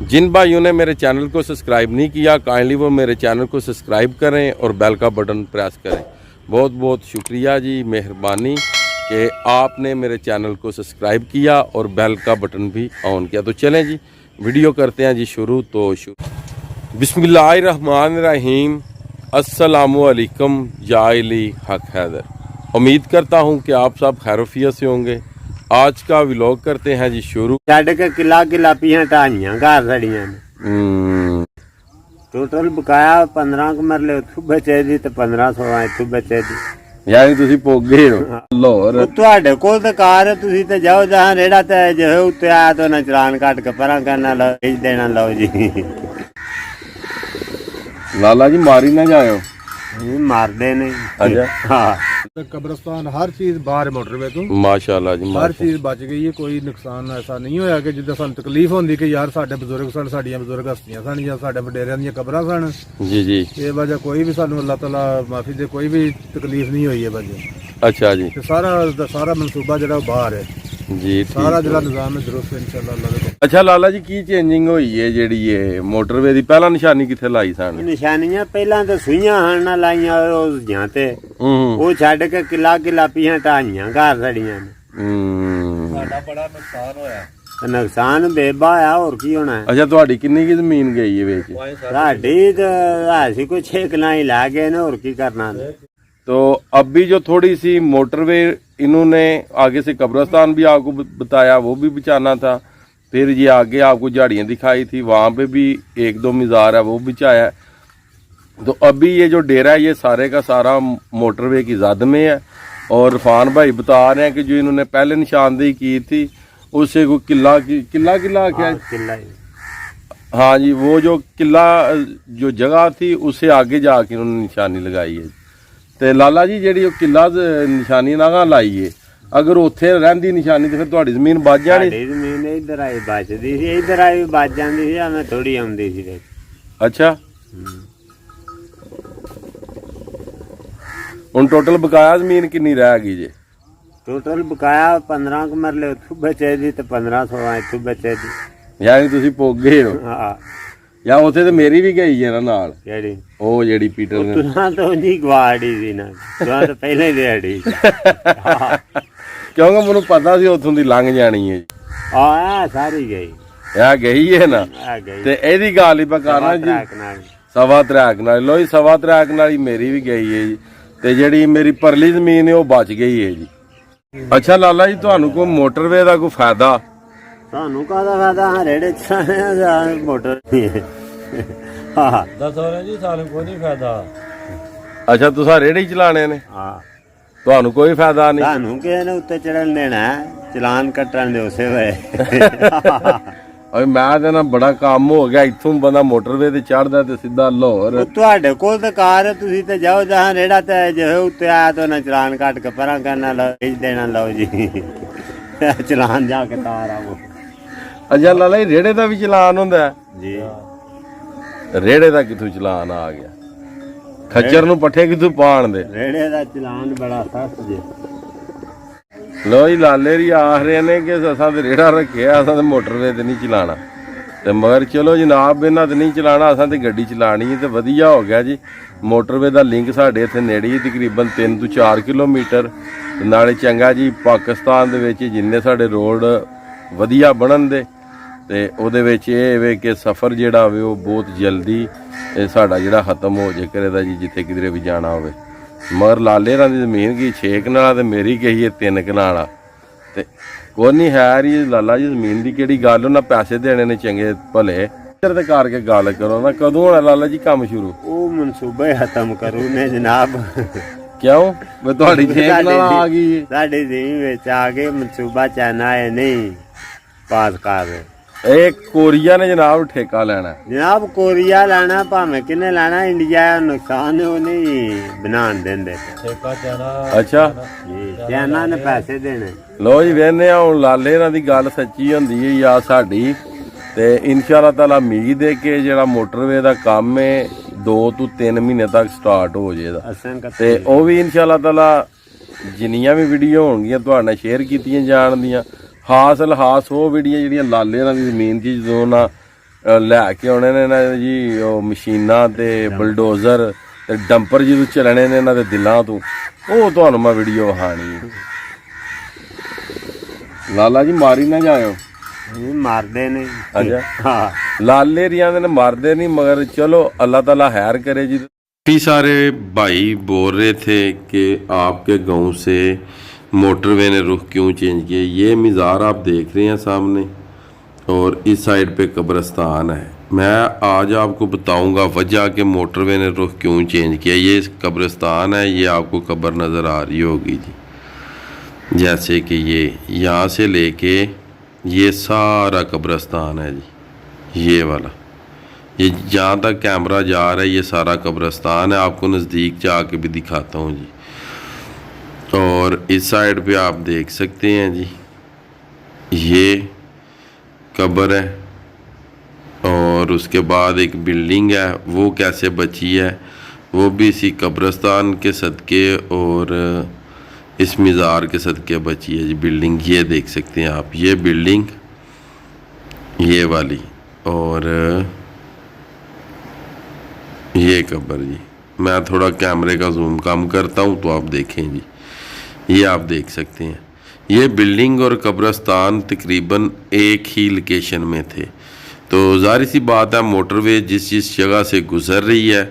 जिन भाइयों ने मेरे चैनल को सब्सक्राइब नहीं किया काइंडली वो मेरे चैनल को सब्सक्राइब करें और बेल का बटन प्रेस करें। बहुत बहुत शुक्रिया जी, मेहरबानी कि आपने मेरे चैनल को सब्सक्राइब किया और बेल का बटन भी ऑन किया। तो चलें जी वीडियो करते हैं जी शुरू। तो बिस्मिल्लाहिर्रहमानिर्रहीम, अस्सलामुअलैकुम जाइली हक हैदर। उम्मीद करता हूँ कि आप सब खैरियत से होंगे। आज का व्लॉग करते हैं जी शुरू। के किला किला पियां ढाइयां घर सड़ियां टोटल बकाया 15 मरले उत्थू बचे दी ते 1500 इत्थू बचे दी। यानी तुसी पोगे हो लाहौर। तुहाडे कोल ते कार है, तुसी ते जाओ जहां रेड़ा ते जो उत्ते आया तो ना चलान काट के परा करना लो भेज देना। लो जी लाला जी मारी ना जाओ, मार दे नहीं। अच्छा हाँ कब्रस्तान हर चीज बाहर मोटरवे तो माशाल्लाह जी, हर चीज बच गई है। कोई नुकसान ऐसा नहीं होया कि जिद्दां सानू तकलीफ होंदी कि यार साडे बजुर्ग सन, साडियां बजुर्ग हस्तियां सन या साडे वडेरियां दी कब्रां सन। जी जी, ये वजह कोई भी सानू अल्लाह ताला माफी दे, कोई भी तकलीफ नहीं हुई है वजह। अच्छा जी, ते सारा मनसूबा जेड़ा बाहर है, जी सारा ठीक जेड़ा है। निजाम है दुरुस्त है इंशाअल्लाह अल्लाह दे। अच्छा लाला जी की चेंजिंग हुई है जेड़ी ये मोटरवे दी पहला निशानी किथे लाई सन? निशानियां पहला तो सुइयां हणना लाइयां उस जहां ते वो छड़ के किला किला पियां ढाइयां घर सड़ियां। साडा बड़ा नुकसान होया। नुकसान बेबा आया और की होना है। अच्छा ਤੁਹਾਡੀ किन्नी की जमीन गई है बेच? साडी तो ऐसी कुछ 6 किला ही ला गए ना, और की करना। तो अभी जो थोड़ी सी मोटरवे इन्होंने आगे से कब्रिस्तान भी आपको बताया, वो भी बचाना था। फिर ये आगे आपको झाड़ियाँ दिखाई थी, वहाँ पे भी 1-2 मज़ार है वो बचाया। तो अभी ये जो डेरा है ये सारे का सारा मोटरवे की जद में है। और इरफान भाई बता रहे हैं कि जो इन्होंने पहले निशानदेही की थी उससे कोई किला क्या है? किला हाँ जी, वो जो किला जो जगह थी उससे आगे जाके उन्होंने निशानी लगाई है। तो लाला जी जी किला निशानी ना लाई है, अगर उत्थे रहंदी निशानी तो फिर तुहाडी जमीन बच जानी। जमीन इधर आई बचदी सी, इधर आई बच जांदी सी, हमें थोड़ी आउंदी सी। अच्छा हुण टोटल बकाया जमीन कितनी रह गई जे? टोटल बकाया 15 मरले उत्थू बचे दी ते 1500 इत्थू बचे दी। यानी तुसी पोगे हो। हाँ या उत्थे तो मेरी भी गई है ना नाल, केड़ी ਉਹ ਜਿਹੜੀ ਪੀਟਰ ਨੇ। तुहां तो जी गवाड़ी सी ना, तुहां तो पहले दिहाड़ी। ਕਿਉਂਕਿ ਮੈਨੂੰ ਪਤਾ ਸੀ ਉੱਥੋਂ ਦੀ ਲੰਘ ਜਾਣੀ ਹੈ ਜੀ। आ सारी गई ਇਹ ਗਈ ਹੈ ਨਾ, आ गई ਤੇ ਇਹਦੀ ਗੱਲ ਹੀ ਪਕਾਣਾ ਜੀ। ਸਵਾ ਤਰੈਕ ਨਾਲ ਲੋ ਜੀ, ਸਵਾ ਤਰੈਕ ਨਾਲ ਹੀ ਮੇਰੀ ਵੀ ਗਈ ਹੈ ਜੀ। ਤੇ ਜਿਹੜੀ ਮੇਰੀ ਪਰਲੀ ਜ਼ਮੀਨ ਹੈ ਉਹ ਬਚ ਗਈ ਹੈ ਜੀ। ਅੱਛਾ ਲਾਲਾ ਜੀ, ਤੁਹਾਨੂੰ ਕੋਈ ਮੋਟਰਵੇ ਦਾ ਕੋਈ ਫਾਇਦਾ? ਤੁਹਾਨੂੰ ਕਾਹਦਾ ਫਾਇਦਾ? ਹਾਂ ਰੇੜੇ ਚਲਾਣੇ ਮੋਟਰ ਹਾਂ ਦੱਸੋ ਜੀ ਸਾਨੂੰ ਕੋਈ ਨਹੀਂ ਫਾਇਦਾ। ਅੱਛਾ ਤੁਸੀਂ ਰੇੜੀ ਚਲਾਣੇ ਨੇ, ਹਾਂ ਤੁਹਾਨੂੰ ਕੋਈ ਫਾਇਦਾ ਨਹੀਂ? ਤੁਹਾਨੂੰ ਕਿਸੇ ਨੇ ਉੱਤੇ ਚੜਨ ਦੇਣਾ, ਚਲਾਨ ਕੱਟਣ ਦੇ ਉਸੇ ਵੇਲੇ। ਓਏ ਮੈਂ ਤਾਂ ਨਾ ਬੜਾ ਕੰਮ ਹੋ ਗਿਆ, ਇੱਥੋਂ ਬੰਦਾ ਮੋਟਰਵੇ ਤੇ ਚੜਦਾ ਤੇ ਸਿੱਧਾ ਲਾਹੌਰ। ਤੁਹਾਡੇ ਕੋਲ ਤਾਂ ਕਾਰ ਹੈ, ਤੁਸੀਂ ਤੇ ਜਾਓ ਜਹਾਂ ਰੇੜਾ ਤੇ ਜੋ ਉੱਤੇ ਆਇਆ ਤਾਂ ਨਾ ਚਲਾਨ ਕੱਟ ਕੇ ਪਰਾਂ ਕਰਨਾ, ਲਓ ਭੇਜ ਦੇਣਾ। ਲਓ ਜੀ ਚਲਾਨ ਜਾ ਕੇ ਤਾਰ ਆਵੋ ਅੱਛਾ ਲਾਲਾ ਜੀ, ਰੇੜੇ ਦਾ ਵੀ ਚਲਾਨ ਹੁੰਦਾ ਜੀ? ਰੇੜੇ ਦਾ ਕਿੱਥੋਂ ਚਲਾਨ ਆ ਗਿਆ? ਖੱਚਰ ਨੂੰ ਪੱਠੇ ਕਿੱਥੋਂ ਪਾਣ ਦੇ? ਰੇੜੇ ਦਾ ਚਲਾਨ ਬੜਾ ਸਖਤ ਜੇ। ਲੋ ਜੀ ਲਾਲੇ ਰੀ ਆਖ ਰਹੇ ਨੇ ਕਿ ਅਸਾਂ ਤੇ ਰੇੜਾ ਰੱਖਿਆ, ਅਸਾਂ ਤੇ ਮੋਟਰਵੇ ਤੇ ਨਹੀਂ ਚਲਾਣਾ। ਤੇ ਮਗਰ ਚਲੋ ਜਨਾਬ ਇਹਨਾਂ ਤੇ ਨਹੀਂ ਚਲਾਣਾ, ਅਸਾਂ ਤੇ ਗੱਡੀ ਚਲਾਣੀ ਹੈ। ਤੇ ਵਧੀਆ ਹੋ ਗਿਆ ਜੀ, ਮੋਟਰਵੇ ਦਾ ਲਿੰਕ ਸਾਡੇ ਇੱਥੇ ਨੇੜੇ ਹੀ ਤਕਰੀਬਨ 3 ਤੋਂ 4 ਕਿਲੋਮੀਟਰ। ਨਾਲੇ ਚੰਗਾ ਜੀ, ਪਾਕਿਸਤਾਨ ਦੇ ਵਿੱਚ ਜਿੰਨੇ ਸਾਡੇ ਰੋਡ ਵਧੀਆ ਬਣਨ ਦੇ ਤੇ ਉਹਦੇ ਵਿੱਚ ਇਹ ਵੇ ਕਿ ਸਫ਼ਰ ਜਿਹੜਾ ਹੋਵੇ ਉਹ ਬਹੁਤ ਜਲਦੀ ਇਹ ਸਾਡਾ ਜਿਹੜਾ ਖਤਮ ਹੋ ਜੇ ਕਰੇ ਦਾ ਜੀ, ਜਿੱਥੇ ਕਿਧਰੇ ਵੀ ਜਾਣਾ ਹੋਵੇ। ਮਗਰ ਲਾਲੇ ਰਾਂ ਦੀ ਜ਼ਮੀਨ ਗਈ 6 ਕਨਾਲਾਂ ਤੇ ਮੇਰੀ ਗਈ ਹੈ 3 ਕਨਾਲਾਂ। ਤੇ ਕੋਈ ਨਹੀਂ ਹੈ ਜੀ ਲਾਲਾ ਜੀ, ਜ਼ਮੀਨ ਦੀ ਕਿਹੜੀ ਗੱਲ, ਉਹਨਾਂ ਪੈਸੇ ਦੇਣੇ ਨੇ ਚੰਗੇ ਭਲੇ। ਇੱਧਰ ਤੇ ਕਰਕੇ ਗੱਲ ਕਰੋ ਨਾ, ਕਦੋਂ ਹੋਣਾ ਲਾਲਾ ਜੀ ਕੰਮ ਸ਼ੁਰੂ? ਉਹ ਮਨਸੂਬੇ ਖਤਮ ਕਰੂ ਨੇ ਜਨਾਬ। ਕਿਉਂ ਵੀ ਤੁਹਾਡੀ 6 ਕਨਾਲਾਂ ਆ ਗਈ? ਸਾਡੇ ਜ਼ਮੀਨ ਵਿੱਚ ਆ ਕੇ ਮਨਸੂਬਾ ਚਾਹਨਾ ਹੈ ਨਹੀਂ ਪਾਸ ਕਰ ਰਹੇ। ਇਹ ਕੋਰੀਆ ਨੇ ਜਨਾਬ ਠੇਕਾ ਲੈਣਾ ਜਨਾਬ, ਕੋਰੀਆ ਲੈਣਾ ਭਾਵੇਂ ਕਿਨੇ ਲੈਣਾ, ਇੰਡੀਆ ਨੁਕਸਾਨ ਉਹ ਨਹੀਂ ਬਣਾਉਣ ਦਿੰਦੇ। ਠੇਕਾ ਚਾਣਾ। ਅੱਛਾ ਜੀ ਚਾਹਨਾ ਨੇ ਪੈਸੇ ਦੇਣੇ। ਲੋ ਜੀ ਵੇਖਦੇ ਆ ਹੁਣ ਲਾਲੇ ਇਹਨਾਂ ਦੀ ਗੱਲ ਸੱਚੀ ਹੁੰਦੀ ਹੈ ਜਾਂ ਸਾਡੀ। ਤੇ ਇਨਸ਼ਾਅੱਲਾ ਤਾਲਾ ਉਮੀਦ ਹੈ ਕਿ ਜਿਹੜਾ ਮੋਟਰਵੇ ਦਾ ਕੰਮ ਹੈ 2 ਤੋਂ 3 ਮਹੀਨੇ ਤੱਕ ਸਟਾਰਟ ਹੋ ਜਾਏਗਾ। ਤੇ ਉਹ ਵੀ ਇਨਸ਼ਾਅੱਲਾ ਤਾਲਾ ਜਿੰਨੀਆਂ ਵੀ ਵੀਡੀਓ ਹੋਣਗੀਆਂ ਤੁਹਾਡੇ ਨਾਲ ਸ਼ੇਅਰ ਕੀਤੀਆਂ ਜਾਣਦੀਆਂ। ਹਾਸਲ ਹਾਸ ਉਹ ਵੀਡੀਓ ਜਿਹੜੀਆਂ ਲਾਲੇ ਨਾਲ ਦੀ ਜ਼ਮੀਨ 'ਚ ਜਦੋਂ ਨਾ ਲੈ ਕੇ ਆਉਣੇ ਨੇ ਨਾ ਜੀ ਉਹ ਮਸ਼ੀਨਾਂ ਤੇ ਬਲਡੋਜ਼ਰ ਤੇ ਡੰਪਰ ਜਦੋਂ ਚੱਲਣੇ ਨੇ ਇਹਨਾਂ ਦੇ ਦਿਲਾਂ ਤੋਂ, ਉਹ ਤੁਹਾਨੂੰ ਮੈਂ ਵੀਡੀਓ ਵਿਖਾਣੀ ਹੈ। ਲਾਲਾ ਜੀ ਮਾਰੀ ਨਾ ਜਾਇਓ। ਇਹ ਮਾਰਦੇ ਨੇ। ਅੱਛਾ ਹਾਂ लाले रियां ने मारते नहीं, मगर चलो अल्लाह ताला खैर करे जी। काफ़ी सारे भाई बोल रहे थे कि आपके गांव से मोटरवे ने रुख क्यों चेंज किया। ये मीज़ार आप देख रहे हैं सामने और इस साइड पे कब्रिस्तान है। मैं आज आपको बताऊंगा वजह कि मोटरवे ने रुख क्यों चेंज किया। ये कब्रिस्तान है, ये आपको कब्र नज़र आ रही होगी जी, जैसे कि ये यहाँ से लेके ये सारा कब्रिस्तान है जी, ये वाला, ये जहाँ तक कैमरा जा रहा है ये सारा कब्रिस्तान है। आपको नज़दीक जाके भी दिखाता हूँ जी। और इस साइड पे आप देख सकते हैं जी, ये कब्र है और उसके बाद एक बिल्डिंग है, वो कैसे बची है वो भी इसी कब्रिस्तान के सदके और इस मीज़ार के सदके बची है जी। बिल्डिंग ये देख सकते हैं आप, ये बिल्डिंग ये वाली और ये कब्र जी। मैं थोड़ा कैमरे का जूम कम करता हूँ तो आप देखें जी, ये आप देख सकते हैं। ये बिल्डिंग और कब्रिस्तान तकरीबन एक ही लोकेशन में थे। तो ज़ाहिर सी बात है मोटरवे जिस जगह से गुज़र रही है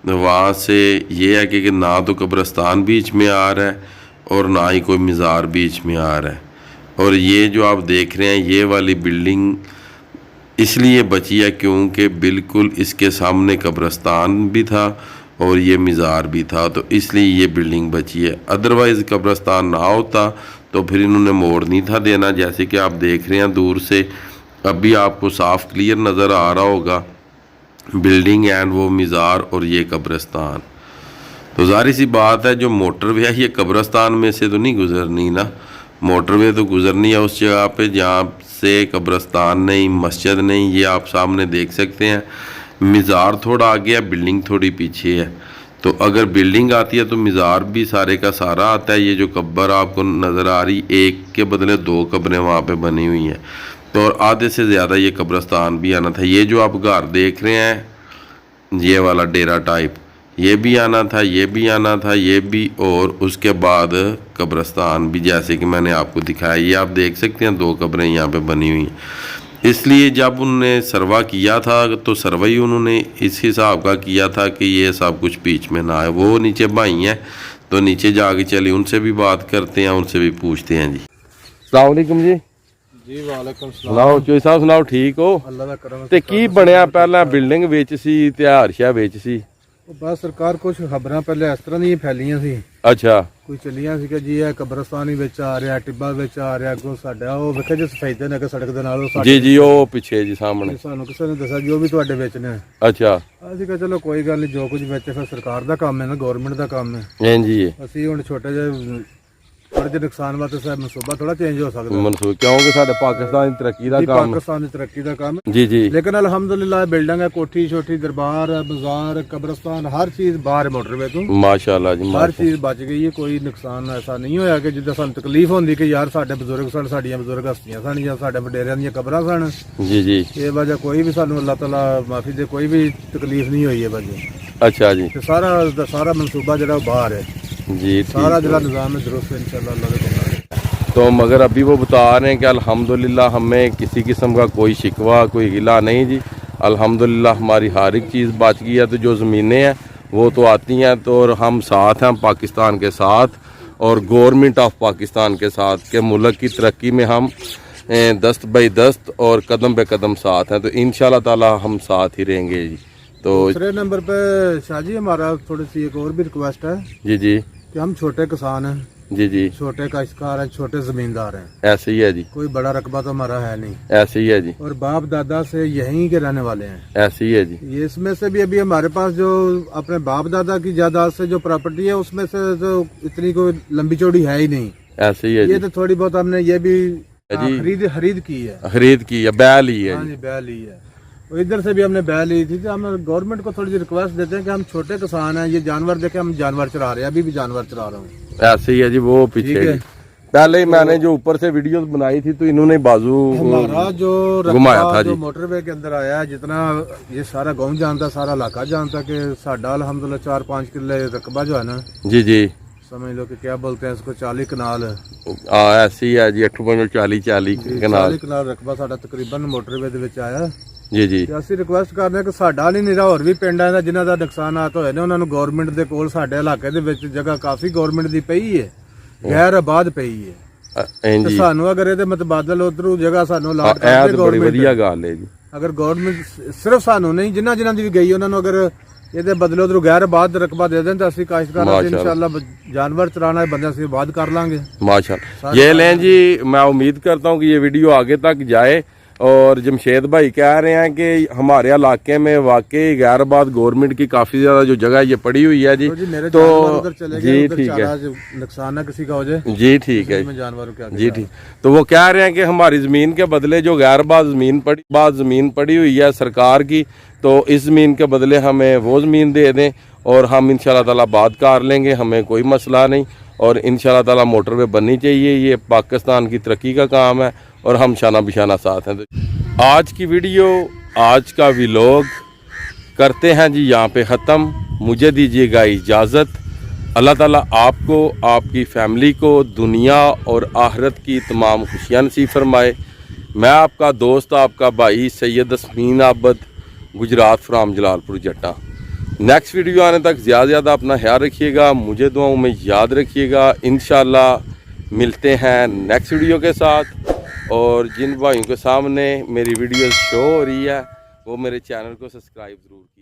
वहाँ से ये है कि ना तो कब्रिस्तान बीच में आ रहा है और ना ही कोई मीज़ार बीच में आ रहा है। और ये जो आप देख रहे हैं ये वाली बिल्डिंग इसलिए बची है क्योंकि बिल्कुल इसके सामने कब्रिस्तान भी था और ये मीज़ार भी था, तो इसलिए ये बिल्डिंग बची है। अदरवाइज़ कब्रिस्तान ना होता तो फिर इन्होंने मोड़ नहीं था देना। जैसे कि आप देख रहे हैं दूर से, अभी आपको साफ क्लियर नज़र आ रहा होगा बिल्डिंग एंड वो मीज़ार और ये कब्रिस्तान। तो ज़ाहिर सी बात है जो मोटरवे है ये कब्रिस्तान में से तो नहीं गुज़रनी ना, मोटरवे तो गुज़रनी है उस जगह पे जहाँ से कब्रिस्तान नहीं, मस्जिद नहीं। ये आप सामने देख सकते हैं, मीज़ार थोड़ा आगे है, बिल्डिंग थोड़ी पीछे है। तो अगर बिल्डिंग आती है तो मीज़ार भी सारे का सारा आता है। ये जो कब्र आपको नज़र आ रही, एक के बदले दो कब्रें वहाँ पे बनी हुई हैं, तो और आधे से ज़्यादा ये कब्रिस्तान भी आना था। ये जो आप घर देख रहे हैं ये वाला डेरा टाइप, ये भी आना था, ये भी आना था, ये भी, और उसके बाद कब्रिस्तान भी जैसे कि मैंने आपको दिखाया। ये आप देख सकते हैं दो कब्रें यहाँ पे बनी हुई हैं। इसलिए जब उन्होंने सर्वा किया था तो सर्वा ही उन्होंने इस हिसाब का किया था कि ये सब कुछ बीच में ना आए। वो नीचे भाई हैं तो नीचे जाके चलिए उनसे भी बात करते हैं, उनसे भी पूछते हैं जी। अस्सलाम वालेकुम जी। जी वालेकुम सलाम। सुनाओ चोई साहब, सुनाओ ठीक हो? अल्लाह दा करम ਤੇ ਕੀ ਬਣਿਆ ਪਹਿਲਾਂ ਬਿਲਡਿੰਗ ਵਿੱਚ ਸੀ ਤੇ ਹਾਰਸ਼ਾ ਵਿੱਚ ਸੀ? बस सरकार कुछ खबरां पहले इस तरह दी फैलियां सी, ਅੱਛਾ कोई चलियां सी कि जी ये कब्रिस्तान ही विच आ रहा, टिब्बा विच आ रहा, अगों साडा ਉਹ ਵੇਖੇ ਜੇ ਸਫੈਦੇ ਨੇ ਕਿ ਸੜਕ ਦੇ ਨਾਲ ਉਹ ਜੀ ਜੀ ਉਹ ਪਿੱਛੇ ਜੀ ਸਾਹਮਣੇ। ਸਾਨੂੰ ਕਿਸੇ ਨੇ ਦੱਸਿਆ ਜੀ ਉਹ ਵੀ ਤੁਹਾਡੇ ਵਿੱਚ ਨੇ। ਅੱਛਾ ਅਸੀਂ ਕਿਹਾ ਚਲੋ ਕੋਈ ਗੱਲ ਨਹੀਂ, ਜੋ ਕੁਝ ਵਿੱਚ ਫਿਰ ਸਰਕਾਰ ਦਾ ਕੰਮ ਹੈ ਨਾ, ਗਵਰਨਮੈਂਟ ਦਾ ਕੰਮ ਹੈ। ਹਾਂਜੀ ਅਸੀਂ ਹੁਣ ਛੋਟੇ ਜਿਹੇ ਥੋੜੇ ਜਿਹੇ ਨੁਕਸਾਨ ਵਾਸਤੇ ਸਾਡਾ ਮਨਸੂਬਾ ਥੋੜਾ ਚੇਂਜ ਹੋ ਸਕਦਾ ਮਨਸੂਬ, ਕਿਉਂਕਿ ਸਾਡੇ ਪਾਕਿਸਤਾਨ ਦੀ ਤਰੱਕੀ ਦਾ ਕੰਮ। ਪਾਕਿस्तान ਦੀ ਤਰੱਕੀ ਦਾ ਕੰਮ ਜੀ ਜੀ। लेकिन अल्हम्दुलिल्लाह बिल्डिंग है, कोठी छोटी दरबार बाजार कब्रिस्तान हर चीज बाहर मोटरवे तो माशाल्लाह जी हर चीज बच गई है। कोई नुकसान ऐसा नहीं होया कि जिद्दां सानूं तकलीफ होंदी कि यार साडे बजुर्ग सन, साडियां बजुर्ग हस्तियां सन या साडे वडेरियां ਦੀਆਂ कब्रां सन। जी जी। ये वजह कोई भी सानूं अल्लाह ताला माफी दे, कोई भी तकलीफ नहीं हुई है वजह। अच्छा जी। ते सारा दा सारा मनसूबा जरा बाहर है जी सारा जरा निजाम है दुरुस्त है इंशाल्लाह अल्लाह के। तो मगर अभी वो बता रहे हैं कि अल्हम्दुलिल्लाह हमें किसी किस्म का कोई शिकवा कोई गिला नहीं जी। अल्हम्दुलिल्लाह हमारी हर एक चीज़ बच गई है। तो जो ज़मीनें हैं वो तो आती हैं तो और हम साथ हैं पाकिस्तान के साथ और गवर्नमेंट ऑफ पाकिस्तान के साथ के मुल्क की तरक्की में हम दस्त बाई दस्त और कदम पे कदम साथ हैं। तो इंशाल्लाह ताला हम साथ ही रहेंगे जी। तो दूसरे नंबर पे शाहजी हमारा थोड़ी सी एक और भी रिक्वेस्ट है जी जी कि हम छोटे किसान हैं, जी जी, छोटे काश्तकार हैं, छोटे जमींदार हैं, ऐसे ही है जी, कोई बड़ा रकबा तो हमारा है नहीं, ऐसे ही है जी, और बाप दादा से यहीं के रहने वाले हैं, ऐसे ही है जी। ये इसमें से भी अभी हमारे पास जो अपने बाप दादा की जायदाद से जो प्रॉपर्टी है उसमें से तो इतनी कोई लंबी चौड़ी है ही नहीं। ऐसे ही है ये जी। तो थोड़ी बहुत हमने ये भी जी। खरीद की है, खरीद की है, बैल ही है हाँ जी। जी बैल ली है। और इधर से भी हमने बैल ली थी। तो हम गवर्नमेंट को थोड़ी सी रिक्वेस्ट देते हैं कि हम छोटे किसान हैं, ये जानवर देखे हम जानवर चरा रहे हैं, अभी भी जानवर चरा रहे हूँ। ऐसे ही है जी। वो ठीक पीछे है, जी। पहले ही मैंने जो ऊपर से वीडियो बनाई थी तो इन्होंने बाजू हमारा जो घुमाया था रकबा जी। जो मोटरवे के अंदर आया है, जितना ये सारा गांव जानता, सारा इलाका जानता कि साडा अल्हम्दुलिल्लाह 4-5 किले रकबा जो है ना, जी जी समझ लो कि क्या बोलते हैं इसको, 40 कनाल ऐसी है जी 8.40 कनाल 40 कनाल रकबा साडा तकरीबन मोटरवे ਦੇ ਵਿੱਚ ਆਇਆ। जी जी ਤੇ ਅਸੀਂ ਰਿਕੁਐਸਟ ਕਰਦੇ ਹਾਂ ਕਿ ਸਾਡਾ ਨਹੀਂ ਨਿਰਾ ਹੋਰ ਵੀ ਪਿੰਡਾਂ ਦਾ ਜਿਨ੍ਹਾਂ ਦਾ ਨੁਕਸਾਨਾਤ ਹੋਏ ਨੇ ਉਹਨਾਂ ਨੂੰ ਗਵਰਨਮੈਂਟ ਦੇ ਕੋਲ ਸਾਡੇ ਇਲਾਕੇ ਦੇ ਵਿੱਚ ਜਗ੍ਹਾ ਕਾਫੀ ਗਵਰਨਮੈਂਟ ਦੀ ਪਈ ਹੈ, ਗੈਰ ਆਬਾਦ ਪਈ ਹੈ, ਤੇ जी ਸਾਨੂੰ ਅਗਰ ਇਹਦੇ ਮਤਬਾਦਲ ਉਧਰੋਂ ਜਗ੍ਹਾ ਸਾਨੂੰ ਅਲਾਟ ਇਹ ਕਰ ਤਾਂ ਦੇ ਬੜੀ ਗਵਰਨਮੈਂਟ, ਵਧੀਆ ਗੱਲ ਹੈ ਜੀ। ਅਗਰ ਗਵਰਨਮੈਂਟ ਸਿਰਫ ਸਾਨੂੰ ਨਹੀਂ ਜਿਨ੍ਹਾਂ ਜਿਨ੍ਹਾਂ ਦੀ ਵੀ ਗਈ ਉਹਨਾਂ ਨੂੰ ਅਗਰ ਇਹਦੇ ਬਦਲੇ ਉਧਰੋਂ ਗੈਰ ਆਬਾਦ ਰਕਬਾ ਦੇ ਦੇਣ ਤਾਂ ਅਸੀਂ ਕਾਸ਼ਤਕਾਰਾਂ ਦੇ ਇਨਸ਼ਾਅੱਲਾ ਜਾਨਵਰ ਚਰਾਉਣ वाले बंदे ਅਸੀਂ आबाद कर लांगे। माशाल्लाह। ये लें जी, मैं उम्मीद करता हूँ कि ये वीडियो आगे तक जाए। और जमशेद भाई कह रहे हैं कि हमारे इलाके में वाकई गैर आबाद गवर्नमेंट की काफी ज्यादा जो जगह ये पड़ी हुई है जी, मेरे तो जानवर उधर चले जी गए, उधर ठीक है चारा जो नुकसान ना किसी का हो जाए, जी ठीक है में जानवरों के आगे जी ठीक। तो वो कह रहे हैं कि हमारी ज़मीन के बदले जो गैर आबाद ज़मीन पड़ी हुई है सरकार की, तो इस ज़मीन के बदले हमें वो ज़मीन दे दें और हम इंशाल्लाह ताला आबाद कर लेंगे, हमें कोई मसला नहीं। और इंशाल्लाह ताला मोटरवे बननी चाहिए, ये पाकिस्तान की तरक्की का काम है और हम शाना बिशाना साथ हैं। तो आज की वीडियो, आज का व्लॉग करते हैं जी यहाँ पे ख़त्म। मुझे दीजिएगा इजाज़त। अल्लाह ताला आपको, आपकी फैमिली को दुनिया और आखिरत की तमाम खुशियाँ नसीब फरमाए। मैं आपका दोस्त, आपका भाई सैयद असमीन आबद, गुजरात फ्राम जलालपुर जट्टा। नेक्स्ट वीडियो आने तक ज़्यादा से ज़्यादा अपना ख्याल रखिएगा, मुझे दुआओं में याद रखिएगा। इंशाल्लाह मिलते हैं नेक्स्ट वीडियो के साथ। और जिन भाइयों के सामने मेरी वीडियो शो हो रही है वो मेरे चैनल को सब्सक्राइब ज़रूर कीजिए।